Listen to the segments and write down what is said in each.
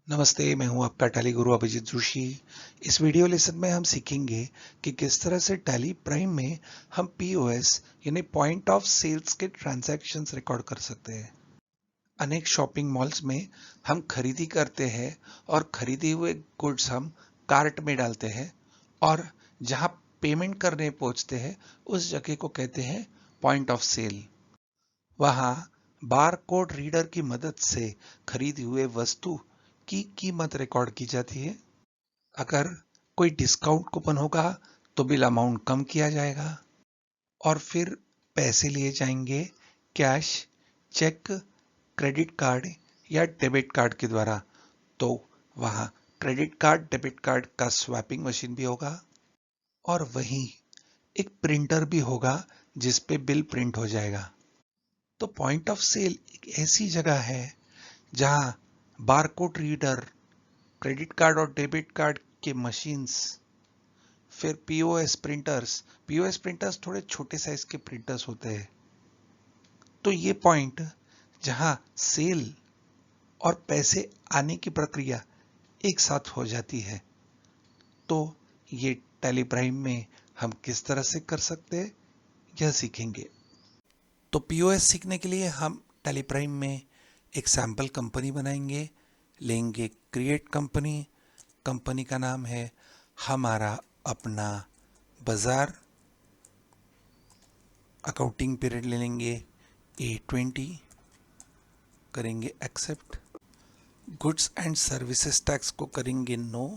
नमस्ते, मैं हूं आपका टैली गुरु अभिजीत जोशी। इस वीडियो लेसन में हम सीखेंगे कि किस तरह से टैली प्राइम में हम पीओएस यानी पॉइंट ऑफ सेल्स के ट्रांजैक्शंस रिकॉर्ड कर सकते हैं। अनेक शॉपिंग मॉल्स में हम खरीदी करते हैं और खरीदे हुए गुड्स हम कार्ट में डालते हैं और जहां पेमेंट करने पहुंचते हैं उस जगह को कहते हैं पॉइंट ऑफ सेल। वहां बार कोड रीडर की मदद से खरीदी हुए वस्तु की कीमत रिकॉर्ड की जाती है। अगर कोई डिस्काउंट कूपन होगा तो बिल अमाउंट कम किया जाएगा और फिर पैसे लिए जाएंगे कैश, चेक, क्रेडिट कार्ड या डेबिट कार्ड के द्वारा। तो वहां क्रेडिट कार्ड, डेबिट कार्ड का स्वैपिंग मशीन भी होगा और वहीं एक प्रिंटर भी होगा जिस पे बिल प्रिंट हो जाएगा। तो पॉइंट ऑफ सेल एक ऐसी जगह है जहां बारकोड रीडर, क्रेडिट कार्ड और डेबिट कार्ड के मशीन्स, फिर पीओएस प्रिंटर्स थोड़े छोटे साइज के प्रिंटर्स होते हैं। तो ये पॉइंट जहां सेल और पैसे आने की प्रक्रिया एक साथ हो जाती है। तो ये टैली प्राइम में हम किस तरह से कर सकते हैं यह सीखेंगे। तो पीओएस सीखने के लिए हम टैली प्राइम में एक सैंपल कंपनी बनाएंगे, लेंगे क्रिएट कंपनी। कंपनी का नाम है हमारा अपना बाजार। अकाउंटिंग पीरियड ले लेंगे A20, करेंगे accept. Goods and services tax को करेंगे नो,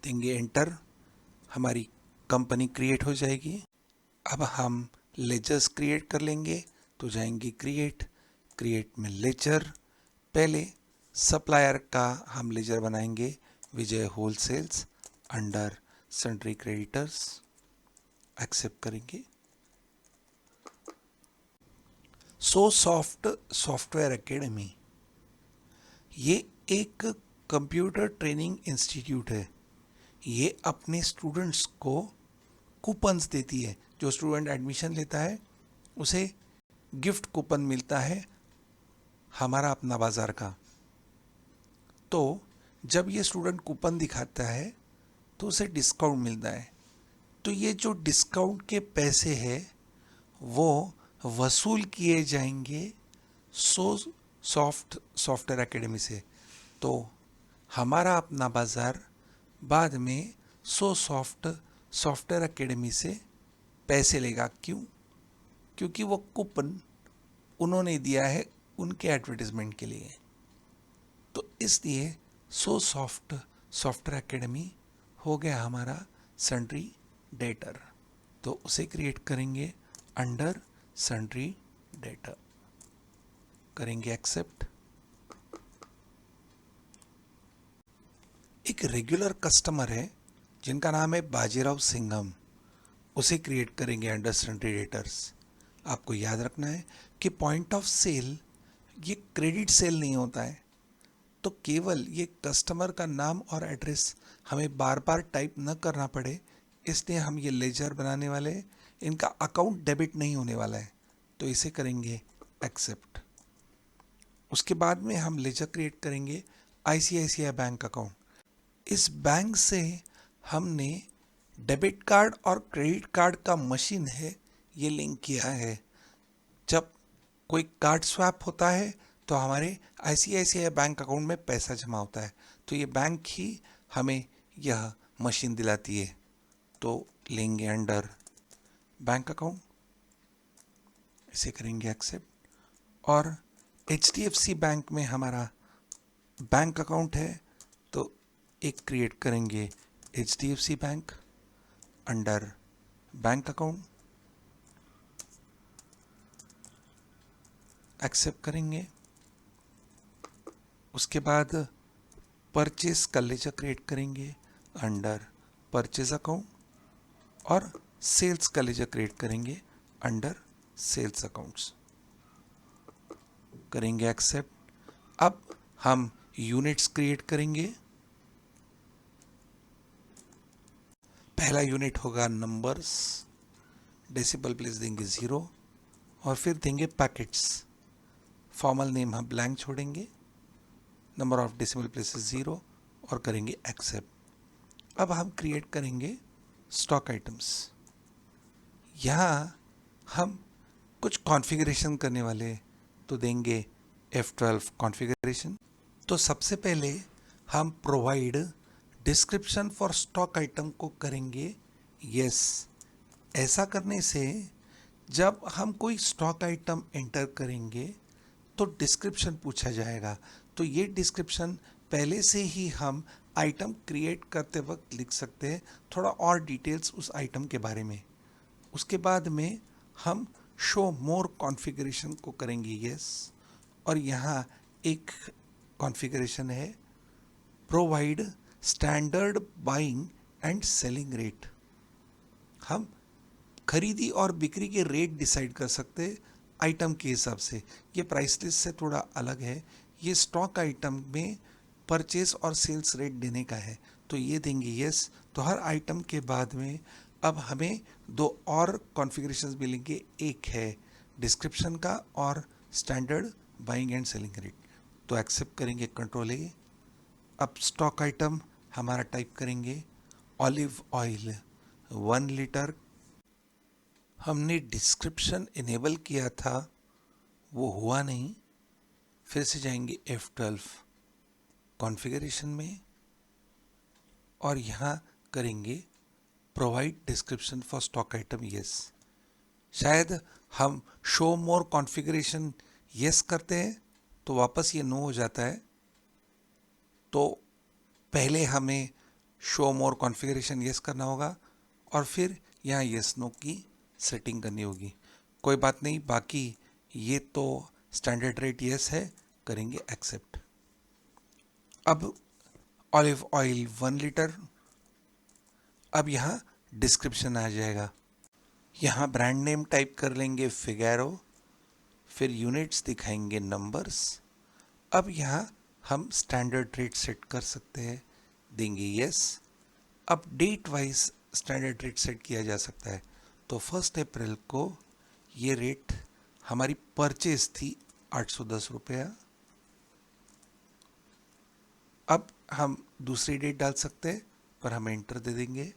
देंगे एंटर। हमारी कंपनी क्रिएट हो जाएगी। अब हम लेजर्स क्रिएट कर लेंगे, तो जाएंगे क्रिएट में लेजर। पहले सप्लायर का हम लेजर बनाएंगे Vijay wholesales under sundry creditors, accept करेंगे। सॉफ्ट सॉफ्टवेयर एकेडमी ये एक कंप्यूटर ट्रेनिंग इंस्टीट्यूट है। ये अपने स्टूडेंट्स को कूपन्स देती है। जो स्टूडेंट एडमिशन लेता है उसे गिफ्ट कूपन मिलता है हमारा अपना बाजार का। तो जब ये स्टूडेंट कूपन दिखाता है तो उसे डिस्काउंट मिलता है। तो ये जो डिस्काउंट के पैसे हैं वो वसूल किए जाएंगे सॉफ्टवेयर एकेडमी से। तो हमारा अपना बाजार बाद में सॉफ्टवेयर एकेडमी से पैसे लेगा। क्यों? क्योंकि वो कूपन उन्होंने दिया है उनके एडवर्टाइजमेंट के लिए। तो इसलिए सॉफ्टवेयर एकेडमी हो गया हमारा सन्ड्री डेटर। तो उसे क्रिएट करेंगे अंडर सन्ड्री डेटर, करेंगे एक्सेप्ट। एक रेगुलर कस्टमर है जिनका नाम है बाजीराव सिंघम, उसे क्रिएट करेंगे अंडर सन्ड्री डेटर्स। आपको याद रखना है कि पॉइंट ऑफ सेल ये क्रेडिट सेल नहीं होता है। तो केवल ये कस्टमर का नाम और एड्रेस हमें बार बार टाइप न करना पड़े, इसलिए हम ये लेजर बनाने वाले हैं। इनका अकाउंट डेबिट नहीं होने वाला है, तो इसे करेंगे एक्सेप्ट। उसके बाद में हम लेजर क्रिएट करेंगे आईसीआईसीआई बैंक अकाउंट। इस बैंक से हमने डेबिट कार्ड और क्रेडिट कार्ड का मशीन है ये लिंक किया है। जब कोई कार्ड स्वैप होता है तो हमारे आईसीआईसीआई बैंक अकाउंट में पैसा जमा होता है। तो ये बैंक ही हमें यह मशीन दिलाती है। तो लेंगे अंडर बैंक अकाउंट, इसे करेंगे एक्सेप्ट। और एचडीएफसी बैंक में हमारा बैंक अकाउंट है तो एक क्रिएट करेंगे HDFC bank under bank account, accept करेंगे। उसके बाद परचेस का लेजर क्रिएट करेंगे अंडर परचेज अकाउंट और सेल्स का लेजर क्रिएट करेंगे अंडर सेल्स अकाउंट्स, करेंगे एक्सेप्ट। अब हम यूनिट्स क्रिएट करेंगे। पहला यूनिट होगा नंबर्स, डेसिबल प्लेस देंगे 0 और फिर देंगे पैकेट्स। फॉर्मल नेम हम ब्लैंक छोड़ेंगे। नंबर ऑफ डेसिमल प्लेसेस 0 और करेंगे एक्सेप्ट। अब हम क्रिएट करेंगे स्टॉक आइटम्स। यहाँ हम कुछ कॉन्फ़िगरेशन करने वाले, तो देंगे F12 कॉन्फ़िगरेशन। तो सबसे पहले हम provide description for stock item को करेंगे यस। ऐसा करने से जब हम कोई स्टॉक आइटम एंटर करेंगे तो डिस्क्रिप्शन पूछा जाएगा। तो ये डिस्क्रिप्शन पहले से ही हम आइटम क्रिएट करते वक्त लिख सकते हैं, थोड़ा और डिटेल्स उस आइटम के बारे में। उसके बाद में हम शो मोर कॉन्फ़िगरेशन को करेंगे यस। और यहाँ एक कॉन्फ़िगरेशन है provide standard buying and selling rate. हम खरीदी और बिक्री के रेट डिसाइड कर सकते हैं आइटम के हिसाब से। ये प्राइस लिस्ट से थोड़ा अलग है, ये स्टॉक आइटम में परचेस और सेल्स रेट देने का है, तो ये देंगे यस। तो हर आइटम के बाद में अब हमें दो और कॉन्फ़िगरेशंस मिलेंगे, एक है डिस्क्रिप्शन का और standard buying and selling rate. तो एक्सेप्ट करेंगे, कंट्रोल ए। अब स्टॉक आइटम हमारा टाइप करेंगे ऑलिव ऑयल 1 लीटर। हमने डिस्क्रिप्शन इनेबल किया था, वो हुआ नहीं। फिर से जाएंगे F12 कॉन्फ़िगरेशन में और यहाँ करेंगे provide description for stock item yes. शायद हम शो मोर कॉन्फ़िगरेशन यस करते हैं तो वापस ये नो हो जाता है, तो पहले हमें शो मोर कॉन्फ़िगरेशन यस करना होगा और फिर यहाँ यस नो की सेटिंग करनी होगी। कोई बात नहीं, बाकी ये तो स्टैंडर्ड रेट यस है, करेंगे एक्सेप्ट। अब ऑलिव ऑयल 1 लीटर। अब यहाँ डिस्क्रिप्शन आ जाएगा, यहाँ ब्रांड नेम टाइप कर लेंगे फिगैरो, फिर यूनिट्स दिखाएंगे नंबर्स। अब यहाँ हम स्टैंडर्ड रेट सेट कर सकते हैं, देंगे यस। अब date wise standard rate set किया जा सकता है, तो 1 अप्रैल को ये रेट हमारी परचेज थी 810 रुपया। अब हम दूसरी डेट डाल सकते हैं, पर हम एंटर दे देंगे।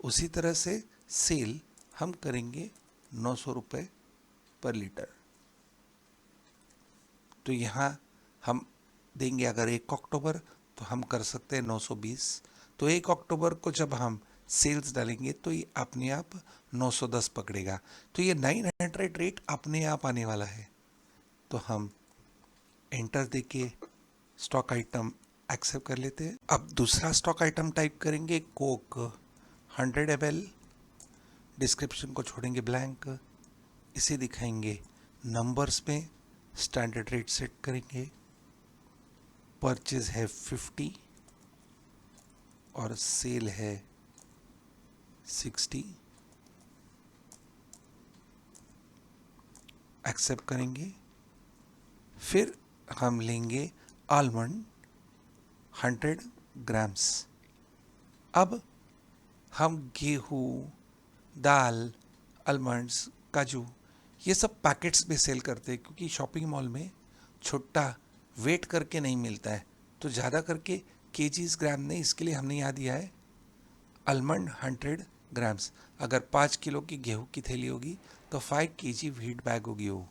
उसी तरह से सेल हम करेंगे 900 रुपये पर लीटर। तो यहाँ हम देंगे अगर 1 अक्टूबर तो हम कर सकते हैं 920। तो 1 अक्टूबर को जब हम सेल्स डालेंगे तो ये अपने आप 910 पकड़ेगा। तो ये 900 रेट अपने आप आने वाला है। तो हम एंटर देके स्टॉक आइटम एक्सेप्ट कर लेते हैं। अब दूसरा स्टॉक आइटम टाइप करेंगे कोक 100 ml। डिस्क्रिप्शन को छोड़ेंगे ब्लैंक, इसे दिखाएंगे नंबर्स में, स्टैंडर्ड रेट सेट करेंगे। परचेज है 50 और सेल है 60। एक्सेप्ट करेंगे। फिर हम लेंगे आलमंड 100 ग्राम्स। अब हम गेहूँ, दाल, आलमंड्स, काजू ये सब पैकेट्स में सेल करते हैं, क्योंकि शॉपिंग मॉल में छोटा वेट करके नहीं मिलता है, तो ज़्यादा करके केजीज ग्राम नहीं, इसके लिए हमने यहाँ दिया है आलमंड 100 ग्राम्स। अगर 5 किलो की गेहूँ की थैली होगी तो 5 kg व्हीट बैग होगी वो।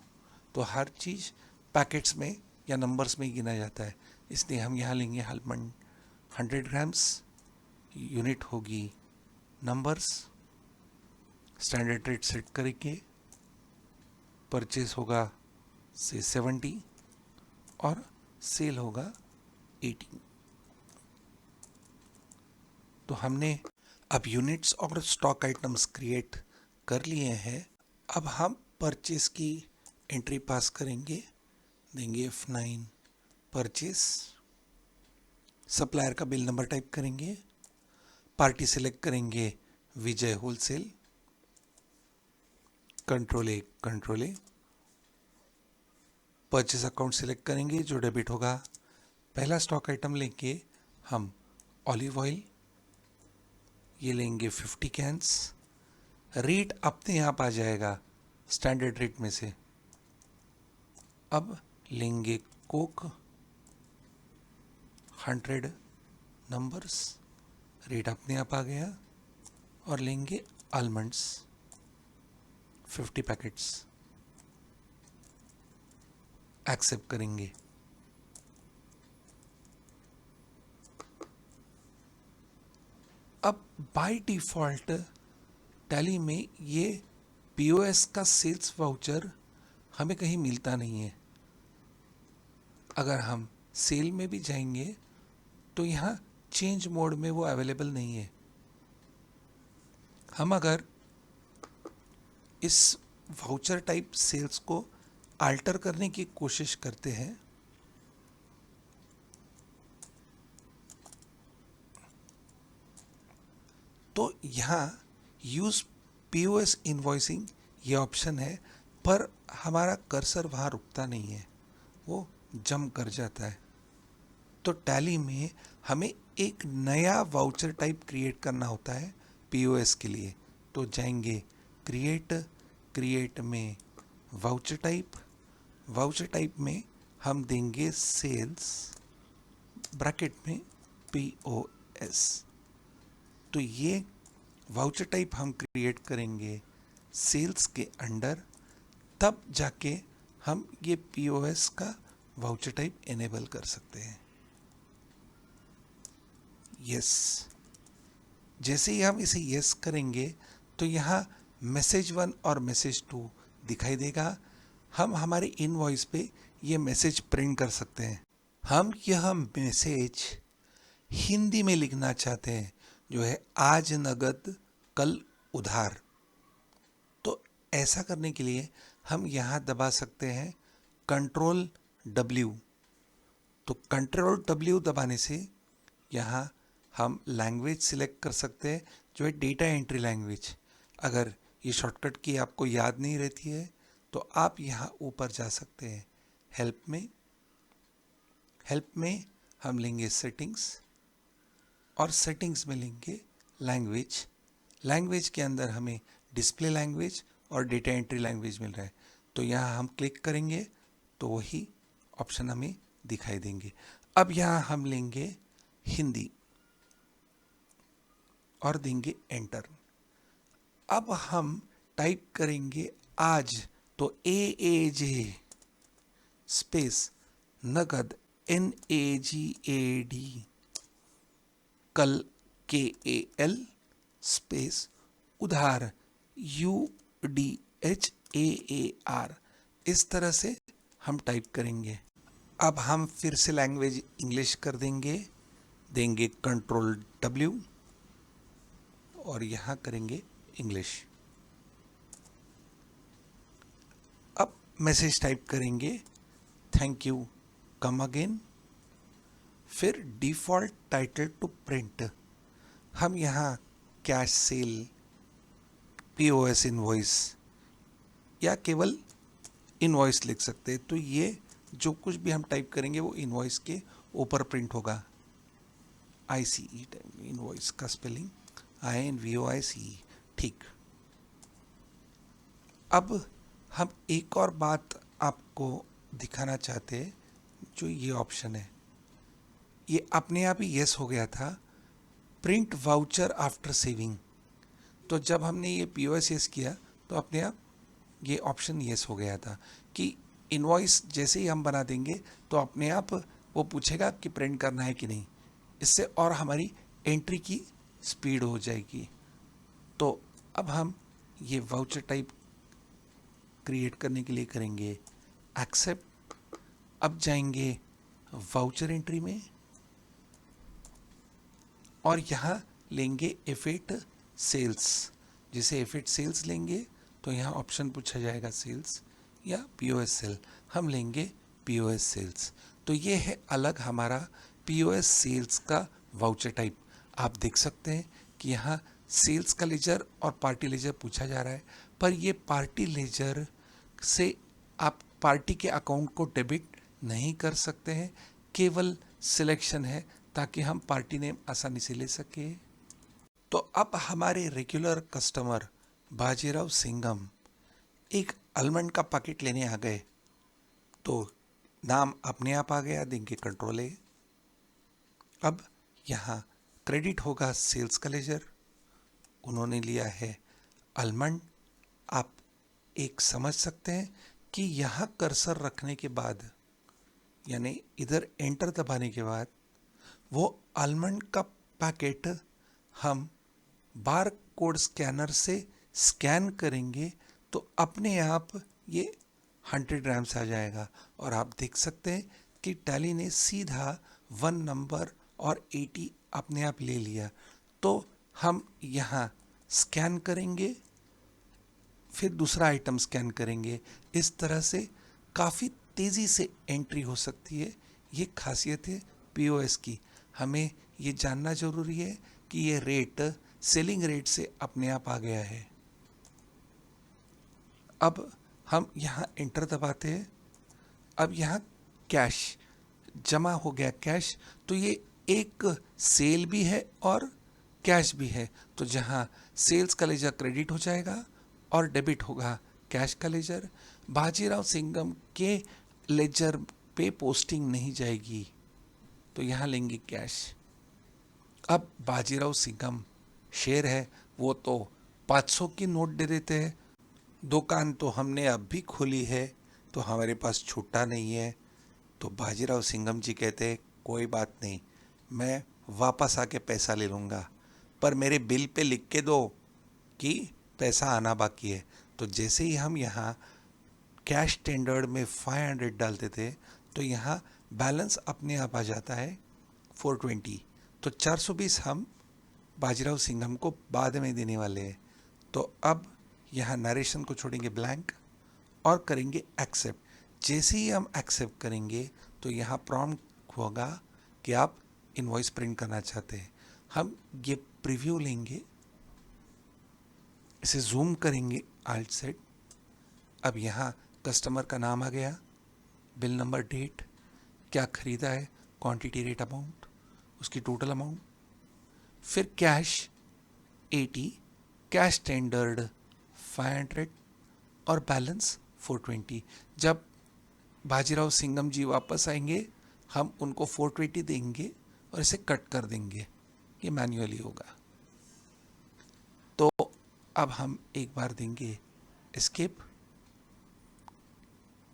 तो हर चीज़ पैकेट्स में या नंबर्स में ही गिना जाता है, इसलिए हम यहाँ लेंगे आलमंड 100 ग्राम्स। यूनिट होगी नंबर्स, स्टैंडर्ड रेट सेट करेंगे। परचेज होगा से 70 और सेल होगा 18। तो हमने अब यूनिट्स और स्टॉक आइटम्स क्रिएट कर लिए हैं। अब हम परचेज की एंट्री पास करेंगे, देंगे F9 परचेज। सप्लायर का बिल नंबर टाइप करेंगे, पार्टी सेलेक्ट करेंगे Vijay wholesale, control A. Purchase account select करेंगे जो डेबिट होगा। पहला स्टॉक आइटम लेंगे हम ऑलिव ऑयल, ये लेंगे 50 कैंस। रेट अपने आप आ जाएगा स्टैंडर्ड रेट में से। अब लेंगे कोक 100 नंबर्स, रेट अपने आप आ गया। और लेंगे आलमंड्स 50 पैकेट्स, एक्सेप्ट करेंगे। अब बाय डिफ़ॉल्ट टैली में ये पीओएस का सेल्स वाउचर हमें कहीं मिलता नहीं है। अगर हम सेल में भी जाएंगे तो यहाँ चेंज मोड में वो अवेलेबल नहीं है। हम अगर इस वाउचर टाइप सेल्स को अल्टर करने की कोशिश करते हैं तो यहाँ यूज पीओएस इनवॉइसिंग ये ऑप्शन है, पर हमारा कर्सर वहाँ रुकता नहीं है, वो जंप कर जाता है। तो टैली में हमें एक नया वाउचर टाइप क्रिएट करना होता है पीओएस के लिए। तो जाएंगे क्रिएट में वाउचर टाइप में हम देंगे सेल्स ब्रैकेट में पीओएस। तो ये वाउचर टाइप हम क्रिएट करेंगे सेल्स के अंडर, तब जाके हम ये पीओएस का वाउचर टाइप इनेबल कर सकते हैं। यस, जैसे ही हम इसे यस करेंगे तो यहाँ मैसेज 1 और मैसेज 2 दिखाई देगा। हम हमारे इनवॉइस पे ये मैसेज प्रिंट कर सकते हैं। हम यह मैसेज हिंदी में लिखना चाहते हैं, जो है आज नगद कल उधार। तो ऐसा करने के लिए हम यहाँ दबा सकते हैं Ctrl+W। तो Ctrl+W दबाने से यहाँ हम लैंग्वेज सिलेक्ट कर सकते हैं, जो है डेटा एंट्री लैंग्वेज। अगर ये शॉर्टकट की आपको याद नहीं रहती है तो आप यहाँ ऊपर जा सकते हैं हेल्प में हम लेंगे सेटिंग्स, और सेटिंग्स में लेंगे लैंग्वेज के अंदर हमें डिस्प्ले लैंग्वेज और डेटा एंट्री लैंग्वेज मिल रहा है। तो यहाँ हम क्लिक करेंगे तो वही ऑप्शन हमें दिखाई देंगे। अब यहाँ हम लेंगे हिंदी और देंगे एंटर। अब हम टाइप करेंगे आज, तो AAJ स्पेस नगद NAGAD, कल KAL स्पेस उधार UDHAAR। इस तरह से हम टाइप करेंगे। अब हम फिर से लैंग्वेज इंग्लिश कर देंगे Ctrl+W और यहाँ करेंगे इंग्लिश। अब मैसेज टाइप करेंगे थैंक यू कम अगेन, फिर डिफ़ॉल्ट टाइटल टू प्रिंट। हम यहाँ कैश सेल, पीओएस इनवॉइस या केवल इनवॉइस लिख सकते हैं। तो ये जो कुछ भी हम टाइप करेंगे वो इनवॉइस के ऊपर प्रिंट होगा। ICE इनवॉइस का स्पेलिंग INVOICE, ठीक। अब हम एक और बात आपको दिखाना चाहते हैं, जो ये ऑप्शन है, ये अपने आप ही यस हो गया था, प्रिंट वाउचर आफ्टर सेविंग। तो जब हमने ये पीओएस यस किया तो अपने आप ये ऑप्शन यस हो गया था कि इनवॉइस जैसे ही हम बना देंगे तो अपने आप वो पूछेगा कि प्रिंट करना है कि नहीं। इससे और हमारी एंट्री की स्पीड हो जाएगी। तो अब हम ये वाउचर टाइप क्रिएट करने के लिए करेंगे एक्सेप्ट। अब जाएंगे वाउचर एंट्री में और यहाँ लेंगे F8 सेल्स। जैसे F8 सेल्स लेंगे तो यहाँ ऑप्शन पूछा जाएगा सेल्स या पीओएस सेल। हम लेंगे पीओएस सेल्स। तो ये है अलग हमारा पीओएस सेल्स का वाउचर टाइप। आप देख सकते हैं कि यहाँ सेल्स का लेजर और पार्टी लेजर पूछा जा रहा है, पर ये पार्टी लेजर से आप पार्टी के अकाउंट को डेबिट नहीं कर सकते हैं, केवल सिलेक्शन है ताकि हम पार्टी नेम आसानी से ले सके। तो अब हमारे रेगुलर कस्टमर बाजीराव सिंघम एक आलमंड का पैकेट लेने आ गए, तो नाम अपने आप आ गया, देंगे Ctrl+A। अब यहाँ क्रेडिट होगा सेल्स का लेजर, उन्होंने लिया है आलमंड। आप एक समझ सकते हैं कि यहाँ कर्सर रखने के बाद, यानी इधर एंटर दबाने के बाद, वो आलमंड का पैकेट हम बार कोड स्कैनर से स्कैन करेंगे तो अपने आप ये 100 ग्राम्स आ जाएगा। और आप देख सकते हैं कि टैली ने सीधा 1 नंबर और 80 अपने आप ले लिया। तो हम यहाँ स्कैन करेंगे, फिर दूसरा आइटम स्कैन करेंगे। इस तरह से काफ़ी तेज़ी से एंट्री हो सकती है। ये खासियत है पीओएस की। हमें ये जानना ज़रूरी है कि ये रेट सेलिंग रेट से अपने आप आ गया है। अब हम यहाँ एंटर दबाते हैं। अब यहाँ कैश जमा हो गया कैश, तो ये एक सेल भी है और कैश भी है। तो जहाँ सेल्स का लेजर क्रेडिट हो जाएगा और डेबिट होगा कैश का लेजर। बाजीराव सिंघम के लेजर पे पोस्टिंग नहीं जाएगी, तो यहाँ लेंगे कैश। अब बाजीराव सिंघम शेर है, वो तो 500 की नोट दे देते हैं। दुकान तो हमने अब भी खोली है, तो हमारे पास छुट्टा नहीं है। तो बाजीराव सिंघम जी कहते हैं कोई बात नहीं, मैं वापस आके पैसा ले लूँगा, पर मेरे बिल पे लिख के दो कि पैसा आना बाकी है। तो जैसे ही हम यहाँ कैश स्टैंडर्ड में 500 डालते थे, तो यहाँ बैलेंस अपने आप आ जाता है 420। तो 420 हम बाजीराव सिंघम को बाद में देने वाले हैं। तो अब यहाँ नरेशन को छोड़ेंगे ब्लैंक और करेंगे एक्सेप्ट। जैसे ही हम एक्सेप्ट करेंगे तो यहाँ प्रॉम्प्ट होगा कि आप इनवॉइस प्रिंट करना चाहते हैं। हम ये प्रीव्यू लेंगे, इसे जूम करेंगे आल्ट सेट। अब यहाँ कस्टमर का नाम आ गया, बिल नंबर, डेट, क्या खरीदा है, क्वांटिटी, रेट, अमाउंट, उसकी टोटल अमाउंट, फिर कैश 80, कैश स्टैंडर्ड 500 और बैलेंस 420। जब बाजीराव सिंघम जी वापस आएंगे हम उनको 420 देंगे और इसे कट कर देंगे। ये मैन्युअली होगा। तो अब हम एक बार देंगे एस्केप।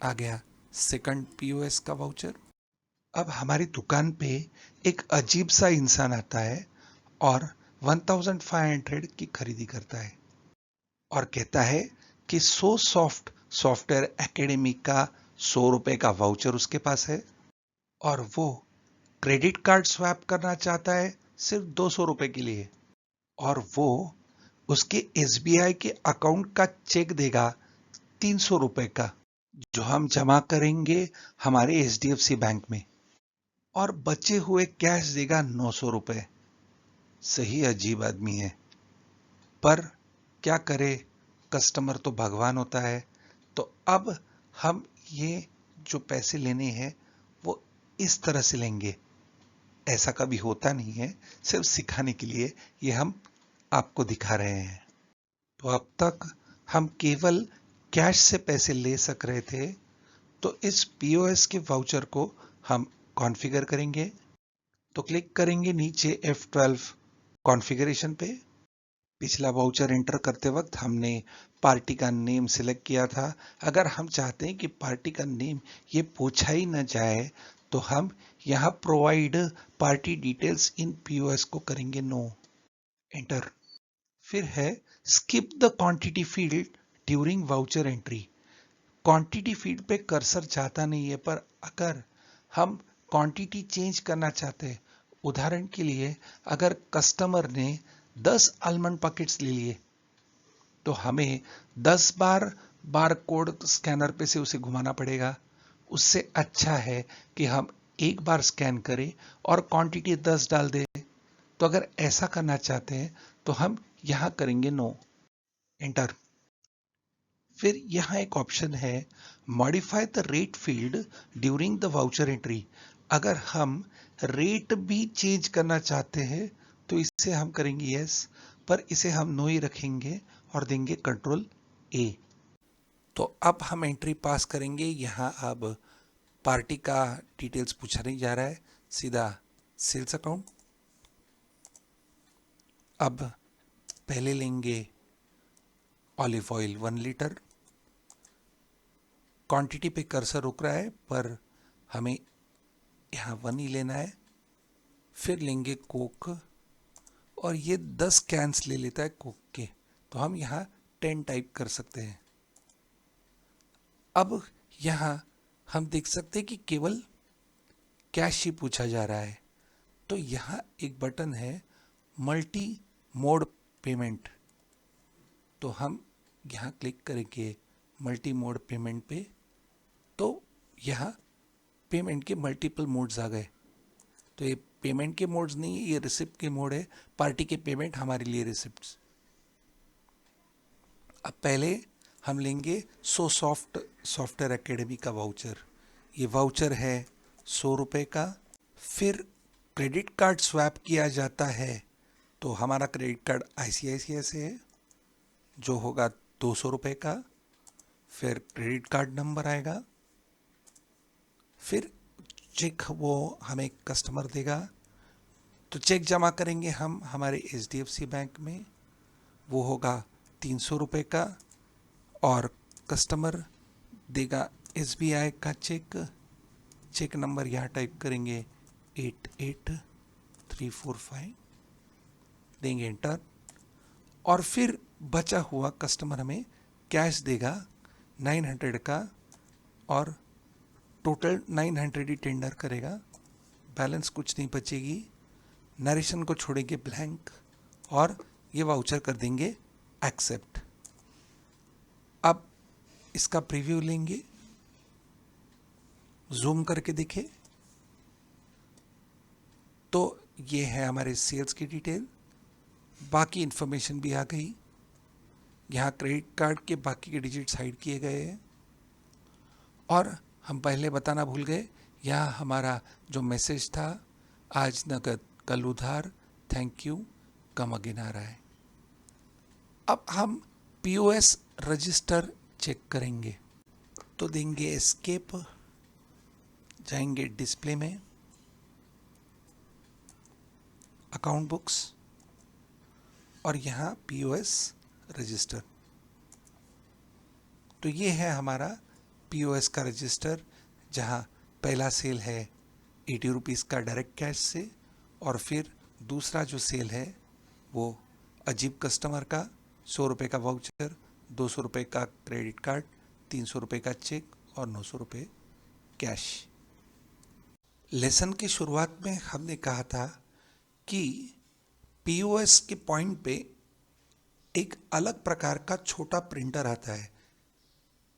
आ गया सेकंड पीओएस का वाउचर। अब हमारी दुकान पे एक अजीब सा इंसान आता है और 1500 की खरीदी करता है और कहता है कि सो सॉफ्टवेयर एकेडमी का 100 रुपए का वाउचर उसके पास है और वो क्रेडिट कार्ड स्वैप करना चाहता है सिर्फ 200 रुपए के लिए, और वो उसके एसबीआई के अकाउंट का चेक देगा 300 रुपए का, जो हम जमा करेंगे हमारे एचडीएफसी बैंक में, और बचे हुए कैश देगा 900 रुपए। सही अजीब आदमी है, पर क्या करे, कस्टमर तो भगवान होता है। तो अब हम ये जो पैसे लेने हैं वो इस तरह से लेंगे। ऐसा कभी होता नहीं है, सिर्फ सिखाने के लिए ये हम आपको दिखा रहे हैं। तो अब तक हम केवल कैश से पैसे ले सक रहे थे, तो इस पीओएस के वाउचर को हम कॉन्फ़िगर करेंगे। तो क्लिक करेंगे नीचे F12 कॉन्फ़िगरेशन पे। पिछला वाउचर एंटर करते वक्त हमने पार्टी का नेम सिलेक्ट किया था। अगर हम चाहते हैं कि पार्टी का नेम ये पूछा ही न जाए, तो हम यहाँ provide party details in POS को करेंगे नो, एंटर। फिर है skip the quantity field during voucher entry. Quantity field पे कर्सर जाता नहीं है, पर अगर हम क्वांटिटी चेंज करना चाहते हैं, उदाहरण के लिए अगर कस्टमर ने 10 आलमंड पैकेट्स ले लिए, तो हमें 10 बार बार कोड स्कैनर पे से उसे घुमाना पड़ेगा। उससे अच्छा है कि हम एक बार स्कैन करें और क्वांटिटी 10 डाल दें। तो अगर ऐसा करना चाहते हैं तो हम यहाँ करेंगे नो, एंटर। फिर यहाँ एक ऑप्शन है modify the rate field during the voucher entry. अगर हम रेट भी चेंज करना चाहते हैं तो इसे हम करेंगे यस, पर इसे हम नो ही रखेंगे और देंगे कंट्रोल ए। तो अब हम एंट्री पास करेंगे। यहाँ अब पार्टी का डिटेल्स पूछा नहीं जा रहा है, सीधा सेल्स अकाउंट। अब पहले लेंगे ऑलिव ऑयल 1 लीटर। क्वांटिटी पे कर्सर रुक रहा है पर हमें यहाँ 1 ही लेना है। फिर लेंगे कोक और ये 10 कैंस ले लेता है कोक के, तो हम यहाँ 10 टाइप कर सकते हैं। अब यहाँ हम देख सकते हैं कि केवल कैश ही पूछा जा रहा है, तो यहाँ एक बटन है मल्टी मोड पेमेंट, तो हम यहाँ क्लिक करेंगे मल्टी मोड पेमेंट पे, तो यहाँ पेमेंट के मल्टीपल मोड्स आ गए। तो ये पेमेंट के मोड्स नहीं है, ये रिसिप्ट के मोड है। पार्टी के पेमेंट, हमारे लिए रिसिप्ट्स। अब पहले हम लेंगे सॉफ्टवेयर एकेडमी का वाउचर। ये वाउचर है 100 रुपये का। फिर क्रेडिट कार्ड स्वैप किया जाता है, तो हमारा क्रेडिट कार्ड ICICI से है जो होगा 200 रुपये का। फिर क्रेडिट कार्ड नंबर आएगा, फिर चेक वो हमें कस्टमर देगा, तो चेक जमा करेंगे हम हमारे HDFC बैंक में, वो होगा 300 रुपये का। और कस्टमर देगा SBI का चेक नंबर यहाँ टाइप करेंगे 88345, देंगे एंटर। और फिर बचा हुआ कस्टमर हमें कैश देगा 900 का, और टोटल 900 ही टेंडर करेगा, बैलेंस कुछ नहीं बचेगी। नरेशन को छोड़ेंगे ब्लैंक और ये वाउचर कर देंगे एक्सेप्ट। अब इसका प्रीव्यू लेंगे, जूम करके देखें तो ये है हमारे सेल्स की डिटेल, बाकी इंफॉर्मेशन भी आ गई। यहाँ क्रेडिट कार्ड के बाकी के डिजिट्स हाइड किए गए हैं। और हम पहले बताना भूल गए, यहाँ हमारा जो मैसेज था, आज नगद कल उधार, थैंक यू, कम अगेन आ रहा है। अब हम POS रजिस्टर चेक करेंगे, तो देंगे एस्केप, जाएंगे डिस्प्ले में, अकाउंट बुक्स, और यहाँ POS रजिस्टर। तो ये है हमारा POS का रजिस्टर, जहाँ पहला सेल है 80 रुपीज़ का डायरेक्ट कैश से, और फिर दूसरा जो सेल है वो अजीब कस्टमर का 100 रुपये का वाउचर, 200 रुपये का क्रेडिट कार्ड, 300 रुपये का चेक और 900 रुपये कैश। लेसन की शुरुआत में हमने कहा था कि POS के पॉइंट पे एक अलग प्रकार का छोटा प्रिंटर आता है।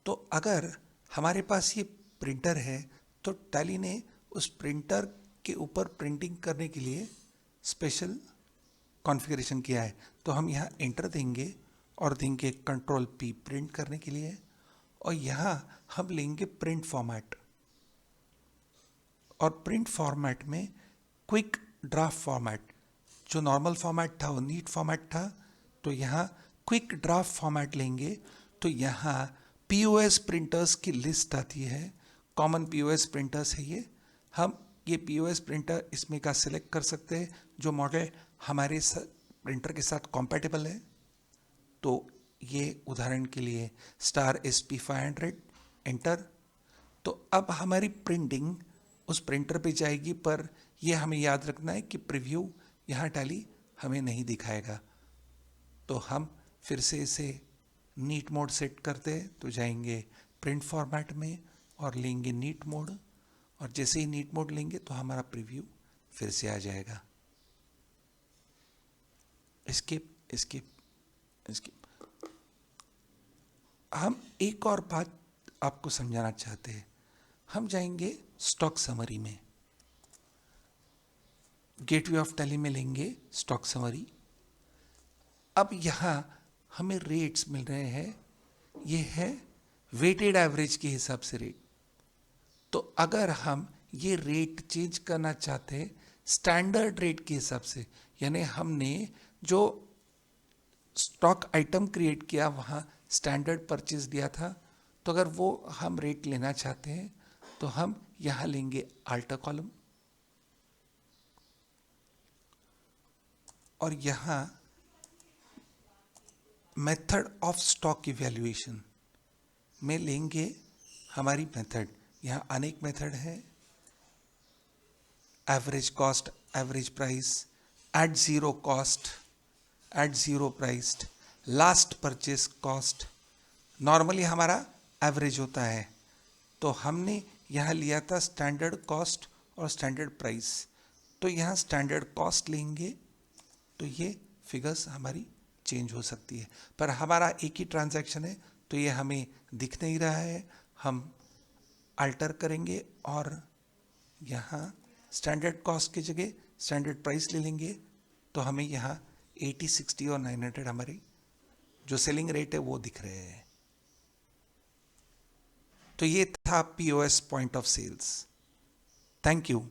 तो अगर हमारे पास ये प्रिंटर है, तो टैली ने उस प्रिंटर के ऊपर प्रिंटिंग करने के लिए स्पेशल कॉन्फ़िगरेशन किया है। तो हम यहाँ एंटर देंगे और देंगे Ctrl+P प्रिंट करने के लिए, और यहाँ हम लेंगे प्रिंट फॉर्मेट, और प्रिंट फॉर्मेट में क्विक ड्राफ्ट फॉर्मेट, जो नॉर्मल फॉर्मेट था वो नीट फॉर्मेट था, तो यहाँ क्विक ड्राफ्ट फॉर्मेट लेंगे। तो यहाँ POS प्रिंटर्स की लिस्ट आती है, कॉमन POS प्रिंटर्स है ये। हम ये POS प्रिंटर इसमें का सिलेक्ट कर सकते हैं जो मॉडल हमारे प्रिंटर के साथ कॉम्पैटिबल है। तो ये उदाहरण के लिए स्टार SP500, एंटर। तो अब हमारी प्रिंटिंग उस प्रिंटर पे जाएगी, पर यह हमें याद रखना है कि प्रीव्यू यहाँ टैली हमें नहीं दिखाएगा। तो हम फिर से इसे नीट मोड सेट करते हैं, तो जाएंगे प्रिंट फॉर्मेट में और लेंगे नीट मोड, और जैसे ही नीट मोड लेंगे तो हमारा प्रीव्यू फिर से आ जाएगा। Escape escape escape. हम एक और बात आपको समझाना चाहते हैं। हम जाएंगे स्टॉक समरी में, गेटवे ऑफ टैली में लेंगे स्टॉक समरी। अब यहाँ हमें रेट्स मिल रहे हैं, ये है वेटेड एवरेज के हिसाब से रेट। तो अगर हम ये रेट चेंज करना चाहते हैं स्टैंडर्ड रेट के हिसाब से, यानी हमने जो स्टॉक आइटम क्रिएट किया वहाँ स्टैंडर्ड परचेज दिया था, तो अगर वो हम रेट लेना चाहते हैं तो हम यहाँ लेंगे अल्टर कॉलम, और यहाँ मेथड ऑफ स्टॉक इवैल्यूएशन में लेंगे हमारी मेथड। यहाँ अनेक मेथड है, average cost, average price, at zero cost, at zero priced, last purchase cost. Normally हमारा एवरेज होता है, तो हमने यहाँ लिया था स्टैंडर्ड कॉस्ट और स्टैंडर्ड प्राइस। तो यहाँ स्टैंडर्ड कॉस्ट लेंगे तो ये फिगर्स हमारी चेंज हो सकती है, पर हमारा एक ही ट्रांजैक्शन है तो ये हमें दिख नहीं रहा है। हम अल्टर करेंगे और यहाँ स्टैंडर्ड कॉस्ट की जगह स्टैंडर्ड प्राइस ले लेंगे, तो हमें यहाँ 80, 60 और 900 हमारी जो सेलिंग रेट है वो दिख रहे हैं। तो ये था POS point of sales. Thank you.